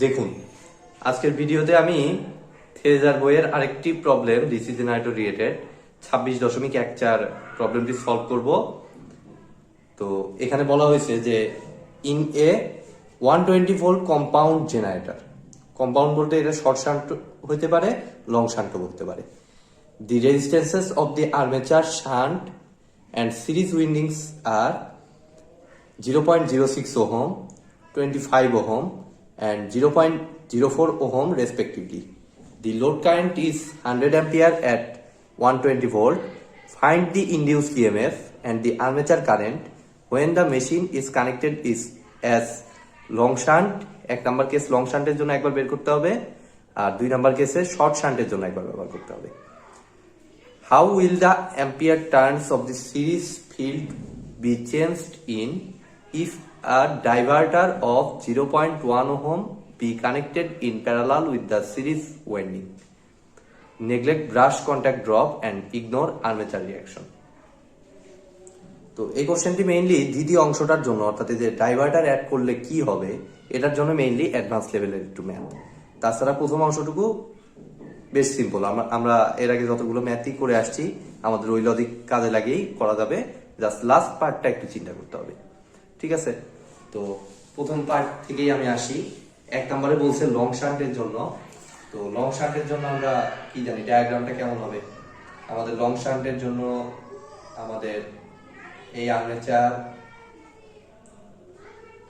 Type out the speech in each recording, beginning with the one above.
দেখুন, আজকের ভিডিওতে আমি থেরেজার বইয়ের আরেকটি প্রবলেম ডিসি জেনারেটর রিলেটেড 26.14 প্রবলেমটি সলভ করব। তো এখানে বলা হয়েছে যে in a 120 volt compound generator, compound বলতে এটা শর্ট শান্ট হতে পারে, লং শান্টও হতে পারে। The resistances of the armature shunt and series windings are 0.06 ohm, 25 ohm and 0.04 ohm respectively. The load current is 100 ampere at 120 volt. Find the induced EMF and the armature current when the machine is connected is as long shunt. এক number case long শান্টের জন্য একবার বের করতে হবে, আর দুই number কেসে short শান্টের জন্য একবার ব্যবহার করতে হবে। How will the ampere turns of the series field be changed in if a diverter of 0.1 ohm be connected in parallel with the series winding? Neglect brush contact drop and ignore armature reaction. তো এই কোশ্চেনটি mainly দ্বিতীয় অংশটার জন্য, অর্থাৎ যে diverter add করলে কি হবে এটার জন্য মেইনলি অ্যাডভান্স লেভেলের একটু ম্যাথ। তাছাড়া প্রথম অংশটুকু বেশ সিম্পল, আমরা এর আগে যতগুলো ম্যাথই করে আসছি আমাদের ওই লজিক কাজে লাগিয়েই করা যাবে, জাস্ট লাস্ট পার্টটা একটু চিন্তা করতে হবে। ঠিক আছে, তো প্রথম পার্ট থেকেই আমি আসি। এক নম্বরে বলছে লং শান্টের জন্য। তো লং শান্টের জন্য আমরা কি জানি, ডায়াগ্রামটা কেমন হবে? আমাদের লং শান্টের জন্য আমাদের এই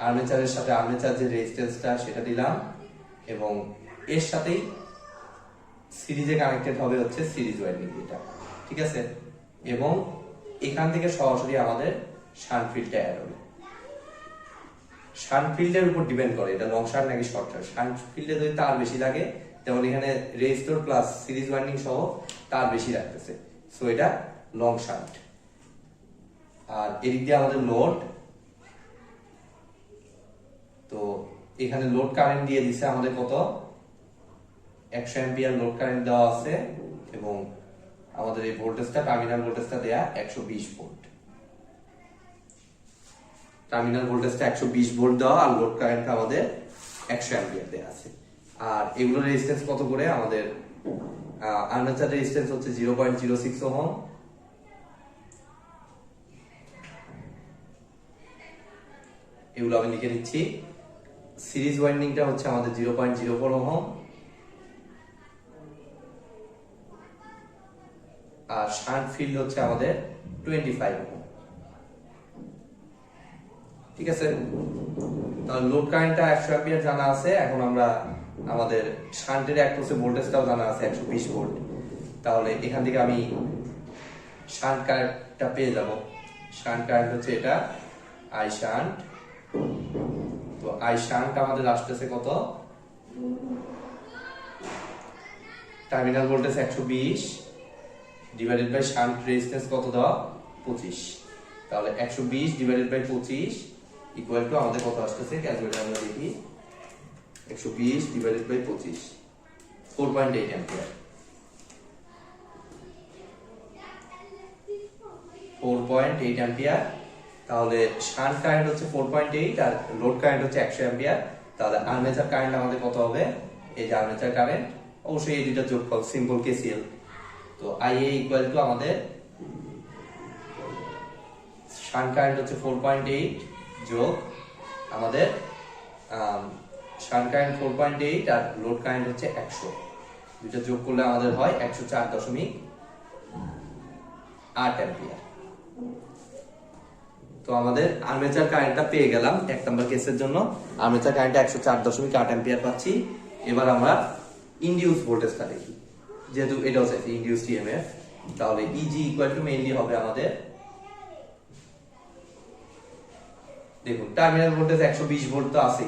আর্মেচারের সাথে আর্মেচার যে রেজিস্ট্যান্সটা সেটা দিলাম, এবং এর সাথেই সিরিজে কানেক্টেড হবে হচ্ছে সিরিজ ওয়াইন্ডিং যেটা। ঠিক আছে, এবং এখান থেকে সরাসরি আমাদের শান্ট ফিল্ডটা অ্যাড হবে। শান্ট ফিল্ডের উপর ডিপেন্ড করে এটা লং শান্ট নাকি শর্ট শান্ট। শান্ট ফিল্ডে যদি তার বেশি লাগে, যেমন এখানে রেজিস্টর প্লাস সিরিজ ওয়াইন্ডিং সহ তার বেশি রাখতেছে, সো এটা লং শান্ট। আর এদিক দিয়ে আমাদের লোড, তো এখানে লোড কারেন্ট দিয়ে দিছে আমাদের কত, 100 অ্যাম্পিয়ার লোড কারেন্ট দেওয়া আছে, এবং আমাদের এই ভোল্টেজটা, টার্মিনাল ভোল্টেজটা দেয়া 120 ভোল্ট। টার্মিনাল ভোল্টেজটা 120 ভোল্ট দেওয়া, আর লোড কারেন্ট আমাদের 100 অ্যাম্পিয়ার দেয়া আছে। আর এগুলোর রেজিস্ট্যান্স কত করে? আমাদের আর্মেচার রেজিস্ট্যান্স হচ্ছে 0.06 ওহম, এগুলো আমি লিখে দিচ্ছি। সিরিজ ওয়াইন্ডিংটা হচ্ছে আমাদের 0.04 ওহম, আর শান্ট ফিল্ড হচ্ছে আমাদের 25 ওহম। ঠিক আছে, তাহলে লোড কারেন্টটা 100 অ্যাম্পিয়ার জানা আছে। এখন আমরা আমাদের শান্টের অ্যাক্রসে ভোল্টেজটাও জানা আছে 120 ভোল্ট। তাহলে এখান থেকে আমি শান্ট কারেন্টটা পেয়ে যাব। শান্ট কারেন্ট হচ্ছে এটা আই শান্ট। তো আই শান্ট আমাদের আসতেছে কত, terminal voltage 120 divided by shunt resistance কত দেওয়া, 25। তাহলে 120 ডিভাইডেড বাই 25 ইকুয়াল টু আমাদের কত আসতেছে, ক্যালকুলেটর আমরা দেখি। 120 ডিভাইডেড বাই 25, 4.8 অ্যাম্পিয়ার। 4.8 অ্যাম্পিয়ার। তাহলে শান্ট কারেন্ট হচ্ছে 4.8 আর লোড কারেন্ট হচ্ছে 100 অ্যাম্পিয়ার। তাহলে আর্মেচার কারেন্ট আমাদের কত হবে? এই যে আর্মেচার কারেন্ট, অবশ্যই এই দুইটা যোগফল, সিম্পল কেসিএল। তো IA ইকুয়াল টু আমাদের শান্ট কারেন্ট হচ্ছে 4.8 যোগ আমাদের শান্ট কারেন্ট 4.8 আর লোড কারেন্ট হচ্ছে 100, দুটো যোগ করলে আমাদের হয় 104.8 অ্যাম্পিয়ার। তো আমাদের আর্মেচার কারেন্টটা পেয়ে গেলাম এক নাম্বার কেসের জন্য। আর্মেচার কারেন্টটা 104.8 অ্যাম্পিয়ার পাচ্ছি। এবার আমরা ইনডিউস ভোল্টেজটা দেখি, যেহেতু এটা হচ্ছে ইনডিউস ইএমএফ। তাহলে ইজি ইকুয়াল টু মেইনলি হবে আমাদের, দেখুন টার্মিনাল ভোল্টেজ 120 ভোল্ট তো আছে,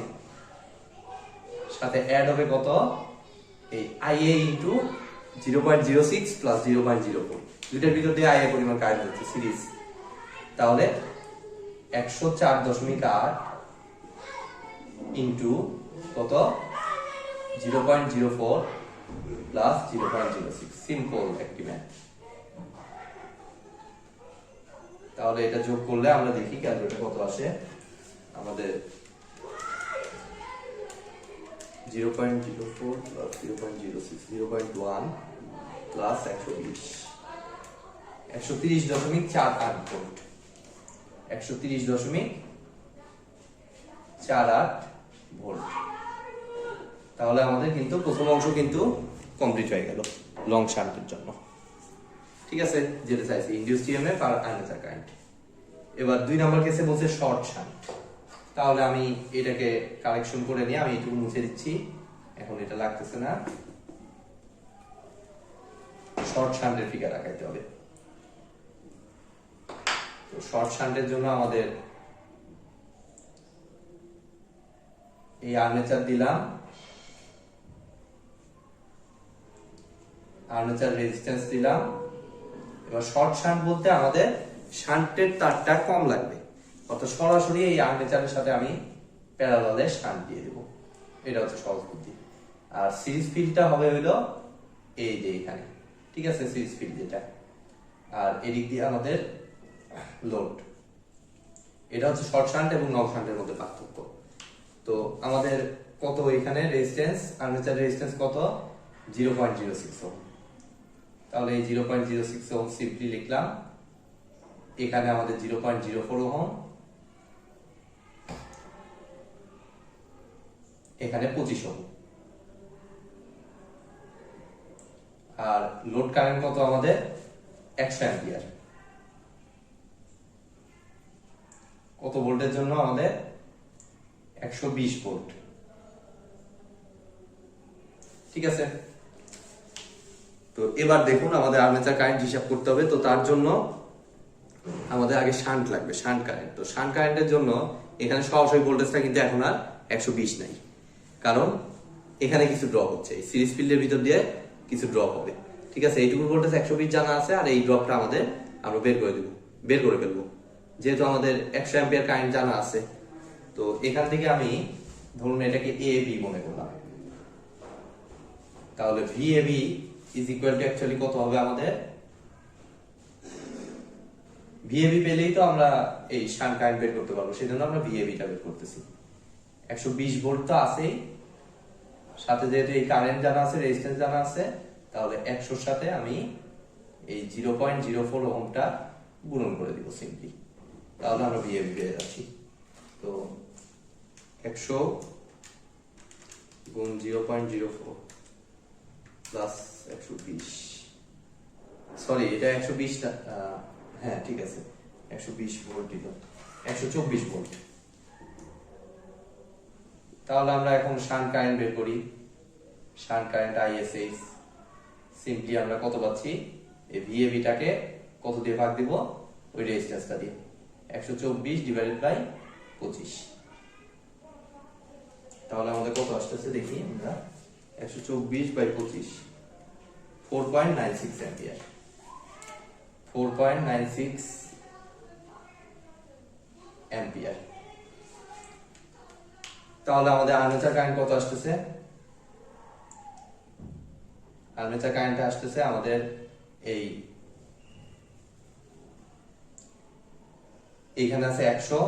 সাথে অ্যাড হবে কত, এই IA ইনটু 0.06 প্লাস 0.04, দুইটার ভিতর দিয়ে IA পরিমাণ কারেন্ট হচ্ছে সিরিজ। তাহলে 104.8 ইনটু কত, 0.04 প্লাস 0.06, সিম্পল একটি ম্যাথ। তাহলে এটা যোগ করলে আমরা দেখি ক্যালকুলেটর কত আসে আমাদের 0.04 plus 0.06 0.1 plus 120 130.48 ভোল্ট 130.48 ভোল্ট। তাহলে আমাদের কিন্তু প্রথম অংশ কিন্তু কমপ্লিট হয়ে গেল লং শান্টের জন্য। ঠিক আছে, যেটা চাইছি ইনডিউসড ইএমএফ আর আর্মেচার কারেন্ট। এবার 2 নাম্বার কেসে বলছে শর্ট শান্ট। তাহলে আমি এটাকে কারেকশন করে নিয়ে আমি এটুকু মুছে দিচ্ছি, এখন এটা লাগতেছে না। শর্ট শান্টের ফিগার আঁকাইতে হবে। তো শর্ট শান্টের জন্য আমাদের এই আর্মেচার দিলাম, আর্মেচার রেজিস্ট্যান্স দিলাম। এবার শর্ট শান্ট বলতে আমাদের শান্টের তারটা কম লাগবে, অর্থাৎ সরাসরি এই আর্মেচারের সাথে আমি প্যারালালে শান্ট দিয়ে দেব, এটা হচ্ছে সহজ বুদ্ধি। আর সিরিজ ফিল্ডটা হবে হইলো এই যে এখানে, ঠিক আছে, সিরিজ ফিল্ড যেটা। আর এদিক দিয়ে আমাদের লোড, এটা হচ্ছে শর্ট শান্ট এবং লং শান্টের মধ্যে পার্থক্য। তো আমাদের কত এখানে রেজিস্ট্যান্স, আর্মেচার রেজিস্ট্যান্স কত 0.06 ওহম। তাহলে এই 0.06 ওহম সিম্পলি লিখলাম। এখানে আমাদের 0.04 ওহম, এখানে 25 ওহম। আর লোড কারেন্ট কত আমাদের 100 অ্যাম্পিয়ার। কত ভোল্টের জন্য আমাদের 120 ভোল্ট। ঠিক আছে, তো এবার দেখুন আমাদের আর্মেচার কারেন্ট হিসাব করতে হবে। তো তার জন্য আমাদের আগে শান্ট লাগবে, শান্ট কারেন্ট। তো শান্ট কারেন্টের জন্য এখানে সরাসরি ভোল্টেজটা কিন্তু এখন আর 120 নাই, কারণ এখানে কিছু ড্রপ হচ্ছে, এই সিরিজ ফিল্ডের ভিতর দিয়ে কিছু ড্রপ হবে। ঠিক আছে, এইটুকু ভোল্টেজ 120 জানা আছে, আর এই ড্রপটা আমাদের আমরা বের করে ফেলবো, যেহেতু আমাদের 100 অ্যাম্পিয়ার কারেন্ট জানা আছে। তো এখান থেকে আমি ধরুন এটাকে এ বি মনে করলাম। তাহলে ভিএবি ইজ ইকুয়াল টু অ্যাকচুয়ালি কত হবে আমাদের, ভিএবি পেলেই তো আমরা এই শান্ট কারেন্ট বের করতে পারবো, সেজন্য আমরা ভিএবিটা বের করতেছি। 120 ভোল্ট তো আছেই, সাথে যেহেতু এই কারেন্ট জানা আছে, রেজিস্ট্যান্স জানা আছে, তাহলে 100 সাথে আমি এই 0.04 ওহমটা গুণন করে দিব সিম্পলি, তাহলে আমরা ভিএবি পেয়ে যাচ্ছি। তো 100 গুণ 0.04 প্লাস 120, সরি এটা 120 না, হ্যাঁ ঠিক আছে 120 ভোল্ট দিল, 124 ভোল্ট। তাহলে আমরা এখন শান্ট কারেন্ট বের করি। শান্ট কারেন্ট আইএসএইচ সিম্পলি আমরা কত পাচ্ছি, এই ভিএবিটাকে কত দিয়ে ভাগ দিব, ওই রেজিস্ট্যান্সটা দিয়ে 124 ডিভাইডেড বাই 25। তাহলে আমাদের কত আসতেছে দেখি আমরা, 124 বাই 25 4.96 অ্যাম্পিয়ার, 4.96 অ্যাম্পিয়ার। তাহলে আমাদের আর্মেচার কারেন্ট কত আসতেছে, আর্মেচার কারেন্ট আসতেছে আমাদের এইখানে আছে 100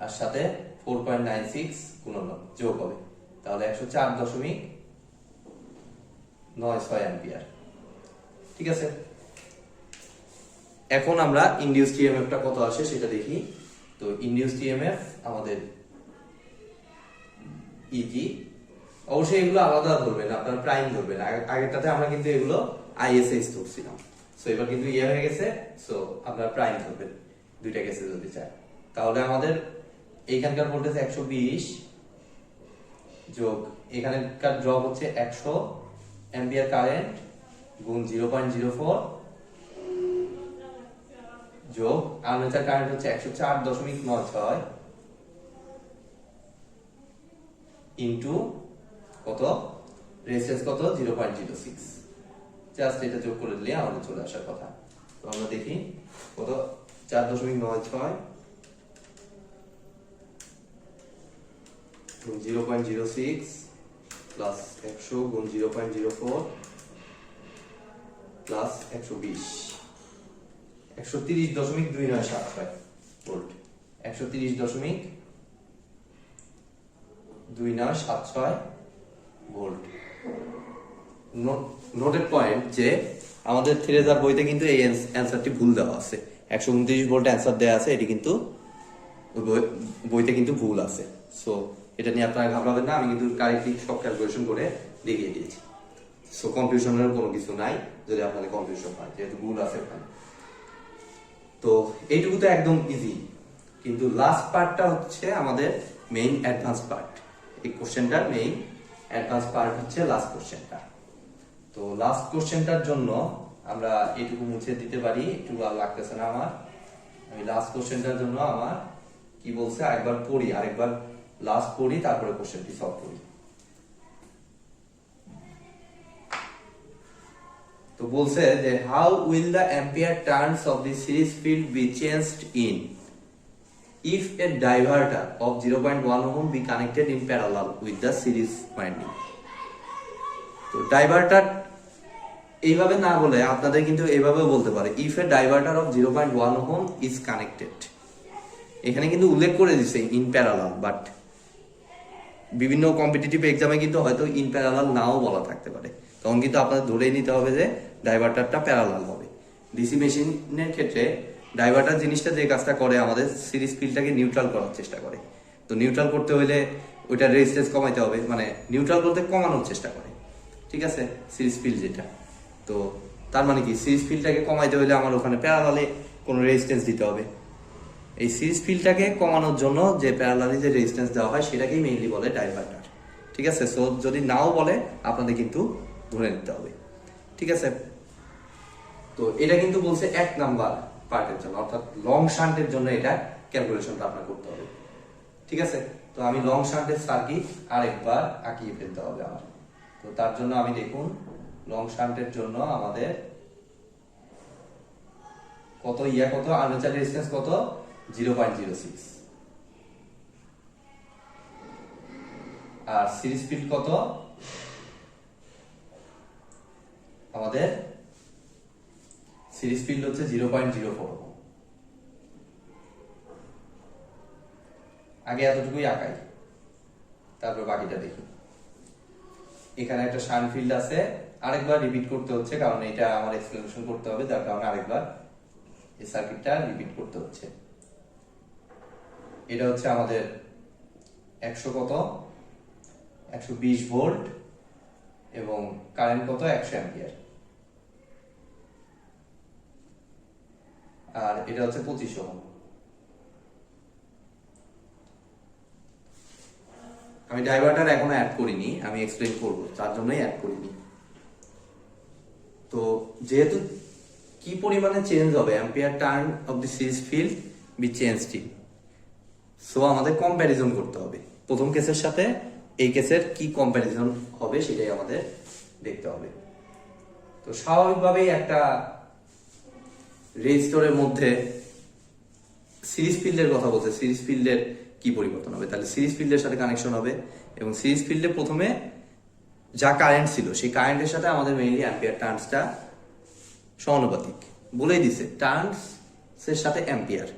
আর সাথে 4.96 গুণন যোগ হবে, তাহলে 104.96 অ্যাম্পিয়ার। ঠিক আছে, এখন আমরা ইনডিউসড ইএমএফটা কত আসে সেটা দেখি। তো ইনডিউসড ইএমএফ আমাদের ইজি, অবশ্যই এগুলো আলাদা ধরবেন, আপনার প্রাইম ধরবেন। আগেরটাতে আমরা কিন্তু এগুলো আইএসএইচ ধরছিলাম, সো এবার কিন্তু ইয়ে হয়ে গেছে, সো আপনার প্রাইম ধরবেন দুইটা কেসে যদি চায়। তাহলে আমাদের এইখানকার ভোল্টেজ 120 যোগ এখানকার ড্রপ হচ্ছে 100 অ্যাম্পিয়ার কারেন্ট গুণ 0.04 যোগ আর্মেচার কারেন্ট হচ্ছে 104.96 ইনটু কত, রেজিস্ট্যান্স কত 0.06। জাস্ট এটা যোগ করে দিলে আমাদের চলে আসার কথা। তো আমরা দেখি কত, 4.96 গুণ 0.06 প্লাস 100 গুণ 0.04 plus 120, 130.2976 volt, 130.2976 volt. Noted point যে আমাদের থ্রেজার বইতে কিন্তু এই অ্যান্সারটি ভুল দেওয়া আছে, 129 ভোল্ট অ্যান্সার দেওয়া আছে, এটি কিন্তু বইতে কিন্তু ভুল আছে। সো এটা নিয়ে আপনারা ঘাবড়াবেন না, আমি কিন্তু কারেক্টলি সব ক্যালকুলেশন করে দেখিয়ে দিয়েছি। সো কনফিউশনের কোনো কিছু নাই যদি আপনাদের কনফিউশন হয়, যেহেতু ভুল আছে ওখানে। তো এইটুকু তো একদম ইজি, কিন্তু লাস্ট পার্টটা হচ্ছে আমাদের মেইন অ্যাডভান্স পার্ট। এই কোশ্চেনটার মেইন অ্যাডভান্স পার্ট হচ্ছে লাস্ট কোশ্চেনটা। তো লাস্ট কোশ্চেনটার জন্য আমরা এইটুকু মুছে দিতে পারি, একটু আর লাগতেছে না আমার। আমি লাস্ট কোশ্চেনটার জন্য আমার কি বলছে আরেকবার পড়ি, আরেকবার লাস্ট পড়ি, তারপরে কোশ্চেনটি সলভ করি। তো বলছে যে how will the ampere turns of the series field be changed in if a diverter of 0.1 ohm be connected in parallel with the series winding। তো ডাইভার্টার এইভাবে না বলে আপনাদের কিন্তু এইভাবে বলতে পারে if a diverter of 0.1 ohm is connected। এখানে কিন্তু উল্লেখ করে দিছে ইন প্যারালাল, বাট বিভিন্ন কম্পিটিটিভ এক্সামে কিন্তু হয়তো ইন প্যারালাল নাও বলা থাকতে পারে, তখন কিন্তু আপনাদের ধরেই নিতে হবে যে ডাইভার্টারটা প্যারালাল হবে। ডিসি মেশিনের ক্ষেত্রে ডাইভার্টার জিনিসটা যে কাজটা করে আমাদের সিরিজ ফিল্ডটাকে নিউট্রাল করার চেষ্টা করে। তো নিউট্রাল করতে হলে ওইটার রেজিস্ট্যান্স কমাইতে হবে, মানে নিউট্রাল করতে কমানোর চেষ্টা করে, ঠিক আছে, সিরিজ ফিল্ড যেটা। তো তার মানে কি সিরিজ ফিল্ডটাকে কমাইতে হলে আমার ওখানে প্যারালালে কোনো রেজিস্ট্যান্স দিতে হবে। এই সিরিজ ফিল্ডটাকে কমানোর জন্য যে প্যারালালি যে রেজিস্ট্যান্স দেওয়া হয় সেটাকেই মেইনলি বলে ডাইভার্টার, ঠিক আছে। সো যদি নাও বলে আপনাদের কিন্তু ধরে নিতে হবে, ঠিক আছে। তো এটা কিন্তু বলছে 1 নাম্বার পার্টের জন্য, অর্থাৎ লং শান্টের জন্য এটা ক্যালকুলেশনটা আপনার করতে হবে, ঠিক আছে। তো আমি লং শান্টের সার্কিট আরেকবার আঁকিয়ে ফেলতে হবে আমার। তো তার জন্য আমি দেখুন লং শান্টের জন্য আমাদের কত কত আর্মেচার রেজিস্ট্যান্স কত 0.06, আর সিরিজ ফিল্ড কত আমাদের সিরিজ ফিল্ড হচ্ছে 0.04। আগে এতটুকুই আঁকাই, তারপর বাকিটা দেখি। এখানে একটা শান্ট ফিল্ড আছে, আরেকবার রিপিট করতে হচ্ছে কারণ এটা আমার এক্সপ্লেনেশন করতে হবে, যার কারণে আরেকবার এই সার্কিটটা রিপিট করতে হচ্ছে। এটা হচ্ছে আমাদের 120 ভোল্ট এবং কারেন্ট কত 100 অ্যাম্পিয়ার, আর এটা হচ্ছে 25 ওহম। আমি ডাইভার্টার এখনো অ্যাড করিনি, আমি এক্সপ্লেইন করব, তার জন্যই অ্যাড করিনি। তো যেহেতু কি পরিমাণে চেঞ্জ হবে ampere turn of the series field be changed in, so আমাদের কম্প্যারিজন করতে হবে প্রথম কেসের সাথে এই কেসের কি কম্প্যারিজন হবে সেটাই আমাদের দেখতে হবে। তো স্বাভাবিকভাবেই একটা রেজিস্টরের মধ্যে সিরিজ ফিল্ডের কথা বলছে, সিরিজ ফিল্ডের কি পরিবর্তন হবে, তাহলে সিরিজ ফিল্ডের সাথে কানেকশন হবে এবং সিরিজ ফিল্ডে প্রথমে যা কারেন্ট ছিল সেই কারেন্টের সাথে আমাদের মেইনলি অ্যাম্পিয়ার টার্নসটা সমানুপাতিক বলেই দিছে। টার্নসের সাথে অ্যাম্পিয়ার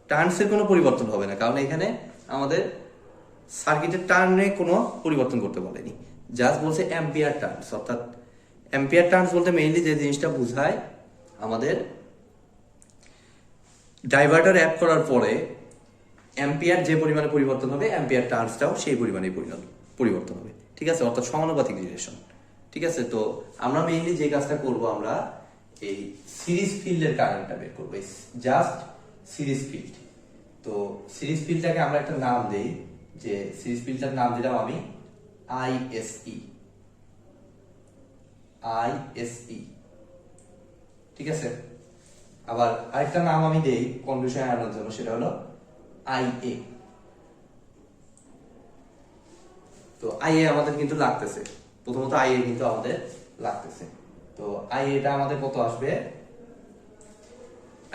টার্নসের কোনো পরিবর্তন হবে না, কারণ এখানে আমাদের সার্কিটের টার্নে কোনো পরিবর্তন করতে বলেনি, জাস্ট বলছে অ্যাম্পিয়ার টার্নস। অর্থাৎ অ্যাম্পিয়ার টার্নস বলতে মেইনলি যে জিনিসটা বোঝায় আমাদের ডাইভার্টার অ্যাড করার পরে অ্যাম্পিয়ার যে পরিমাণে পরিবর্তন হবে অ্যাম্পিয়ার টার্নসটাও সেই পরিমাণে পরিবর্তন হবে, ঠিক আছে, অর্থাৎ সমানুপাতিক রিলেশন, ঠিক আছে। তো আমরা মেইনলি যে কাজটা করব, আমরা এই সিরিজ ফিল্ডের কারেন্টটা বের করবো, জাস্ট সিরিজ ফিল্ড। তো সিরিজ ফিল্ডটাকে আমরা একটা নাম দেই, যে সিরিজ ফিল্ডটার নাম দিলাম আমি আইএসই, ঠিক আছে। আবার আরেকটা নাম আমি দেই কনফিউশন এড়ানোর জন্য, সেটা হলো আইএ। তো আইএ আমাদের কিন্তু লাগতেছে, প্রথমত আইএ কিন্তু আমাদের লাগতেছে। তো আইএটা আমাদের কত আসবে,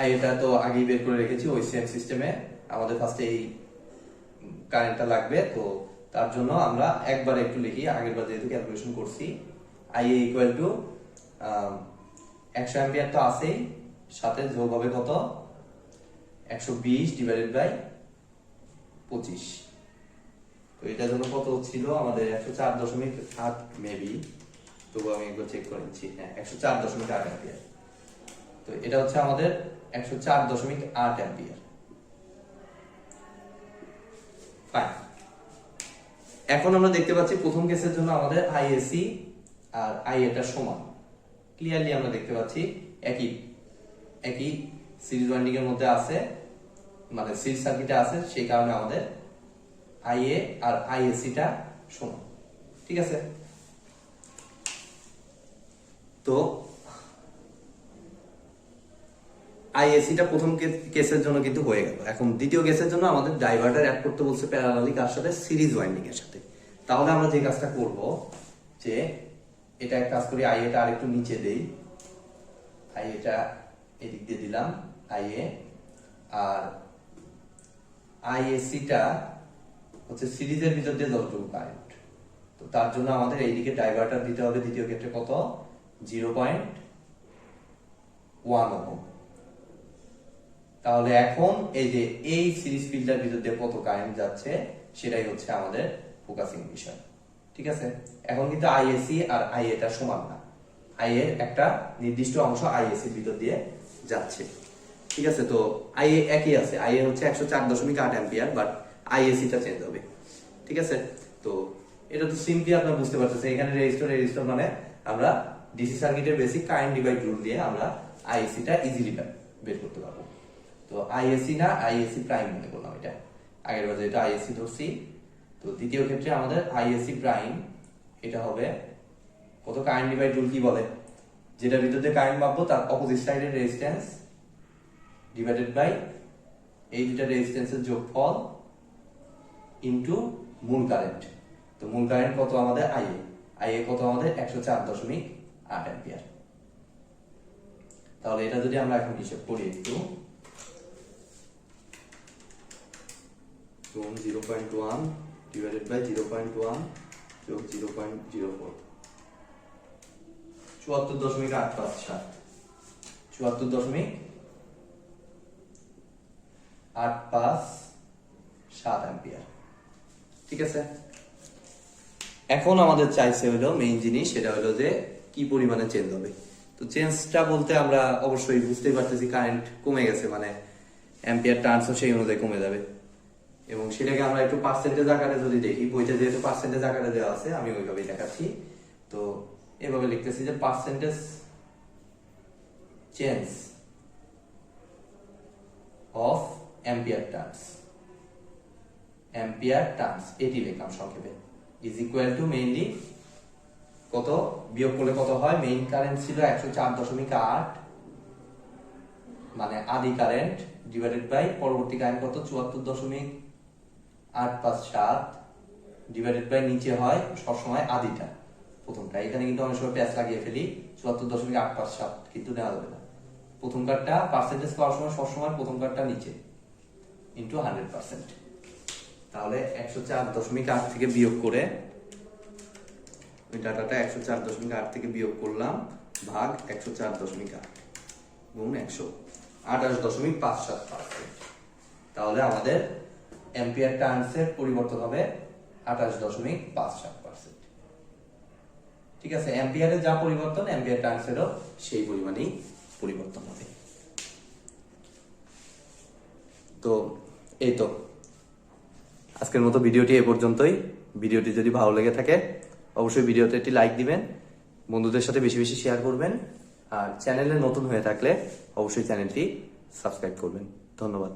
আইএটা তো আগেই বের করে রেখেছি ওই সেম সিস্টেমে। আমাদের ফার্স্টে এই কারেন্টটা লাগবে, তো তার জন্য আমরা একবার একটু লিখি, আগেরবার যেহেতু ক্যালকুলেশন করছি। আইএ ইকুয়াল টু 100 অ্যাম্পিয়ার তো আছেই, সাথে যোগ হবে কত 120 ডিভাইডেড বাই 25। তো এটার জন্য কত ছিল আমাদের 104.8 মেবি, তবু আমি একবার চেক করে নিচ্ছি। হ্যাঁ 104.8 অ্যাম্পিয়ার। তো এটা হচ্ছে আমাদের 104.8 অ্যাম্পিয়ার। ফাইন। এখন আমরা দেখতে পাচ্ছি প্রথম কেসের জন্য আমাদের আইএসি আর আইএটা সমান। ক্লিয়ারলি আমরা দেখতে পাচ্ছি একই সিরিজ ওয়াইন্ডিং এর মধ্যে আছে, মানে সিরিজ সার্কিটে আছে, সেই কারণে আমাদের আইএ আর আইএসিটা সমান। ঠিক আছে, তো আইএসিটা প্রথম কেসের জন্য কিন্তু হয়ে গেল। এখন দ্বিতীয় কেসের জন্য আমাদের ডাইভার্টার অ্যাড করতে বলছে প্যারালালি কার সাথে, সিরিজ ওয়াইন্ডিং এর সাথে। তাহলে আমরা যে কাজটা করব যে এটা এক কাজ করি, আইএটা আরেকটু নিচে দেই, আইএটা এদিক দিয়ে দিলাম আইএ, আর আইএসিটা হচ্ছে সিরিজের ভিতর দিয়ে যতটুকু কারেন্ট। তো তার জন্য আমাদের এইদিকে ডাইভার্টার দিতে হবে দ্বিতীয় ক্ষেত্রে কত 0.1 ওহম। তাহলে এখন এই যে এই সিরিজ ফিল্ডের ভিতর দিয়ে কত কারেন্ট যাচ্ছে সেটাই হচ্ছে আমাদের ফোকাসিং বিষয়। ঠিক আছে, এখন কিন্তু আইএসি আর আইএটা সমান না, আইএ একটা নির্দিষ্ট অংশ আইএসির ভিতর দিয়ে যাচ্ছে। ঠিক আছে, তো আইএ একই আছে, আইএ হচ্ছে 104.8 অ্যাম্পিয়ার, বাট আইএসিটা চেঞ্জ হবে। ঠিক আছে, তো এটা তো সিম্পলি আপনারা বুঝতে পারতেছেন, এখানে রেজিস্টর মানে আমরা ডিসি সার্কিটের বেসিক কারেন্ট ডিভাইড রুল দিয়ে আমরা আইএসিটা ইজিলি বের করতে পারবো। তো আইএসি না আইএসি প্রাইম মনে করলাম, এটা আগের বার যেটা আইএসি ধরছি। তো দ্বিতীয় ক্ষেত্রে আমাদের আইএসি প্রাইম, এটা হবে কত কারেন্ট ডিভাইড রুল কি বলে, যেটা ভিতর দিয়ে কারেন্ট মাপবো তার অপোজিট সাইডের রেজিস্ট্যান্স ডিভাইডেড বাই এই দুটা রেজিস্ট্যান্সের যোগফল ইনটু মূল কারেন্ট। তো মূল কারেন্ট কত আমাদের আইএ কত আমাদের 104.8 অ্যাম্পিয়ার। তাহলে এটা যদি আমরা এখন হিসাব করি একটু, 0.1 ডিভাইডেড বাই 0.1 যোগ 0.04, 74.857, 74.857 অ্যাম্পিয়ার। ঠিক আছে, এখন আমাদের চাইছে হলো মেইন জিনিস, সেটা হলো যে কি পরিমাণে চেঞ্জ হবে। তো চেঞ্জটা বলতে আমরা অবশ্যই বুঝতেই পারতেছি কারেন্ট কমে গেছে, মানে অ্যাম্পিয়ার টার্নসও সেই অনুযায়ী কমে যাবে, এবং সেটাকে আমরা একটু পার্সেন্টেজ আকারে যদি দেখি, বইতে যেহেতু পার্সেন্টেজ আকারে দেওয়া আছে আমি ওইভাবেই দেখাচ্ছি। তো এভাবে লিখতেছি যে percentage change of ampere turns, এটি লিখলাম সংক্ষেপে, ইজ ইকুয়াল টু মেইনলি কত বিয়োগ করলে কত হয়, মেইন কারেন্ট ছিল 104.8 মানে আদি কারেন্ট ডিভাইডেড বাই পরবর্তী কারেন্ট কত 74.857 ডিভাইডেড বাই নিচে হয় সবসময় আদিটা প্রথমটা। এখানে কিন্তু অনেক সময় প্যাচ লাগিয়ে ফেলি, 74.857 কিন্তু নেওয়া যাবে না। প্রথম কার্ডটা পার্সেন্টেজ পাওয়ার সময় সবসময় প্রথম কার্ডটা নিচে ইনটু 100%। তাহলে 104.8 থেকে বিয়োগ করে ওই ডাটাটা 104.8 থেকে বিয়োগ করলাম ভাগ 104.8 গুণ 100, 28.57%। তাহলে আমাদের অ্যাম্পিয়ার টার্নসের পরিবর্তন হবে 28.57%। ঠিক আছে, অ্যাম্পিয়ারে যা পরিবর্তন অ্যাম্পিয়ার টার্নসেরও সেই পরিমাণেই পরিবর্তন হবে। তো এই তো আজকের মতো ভিডিওটি এ পর্যন্তই। ভিডিওটি যদি ভালো লেগে থাকে অবশ্যই ভিডিওতে একটি লাইক দিবেন, বন্ধুদের সাথে বেশি বেশি শেয়ার করবেন, আর চ্যানেলে নতুন হয়ে থাকলে অবশ্যই চ্যানেলটি সাবস্ক্রাইব করবেন। ধন্যবাদ।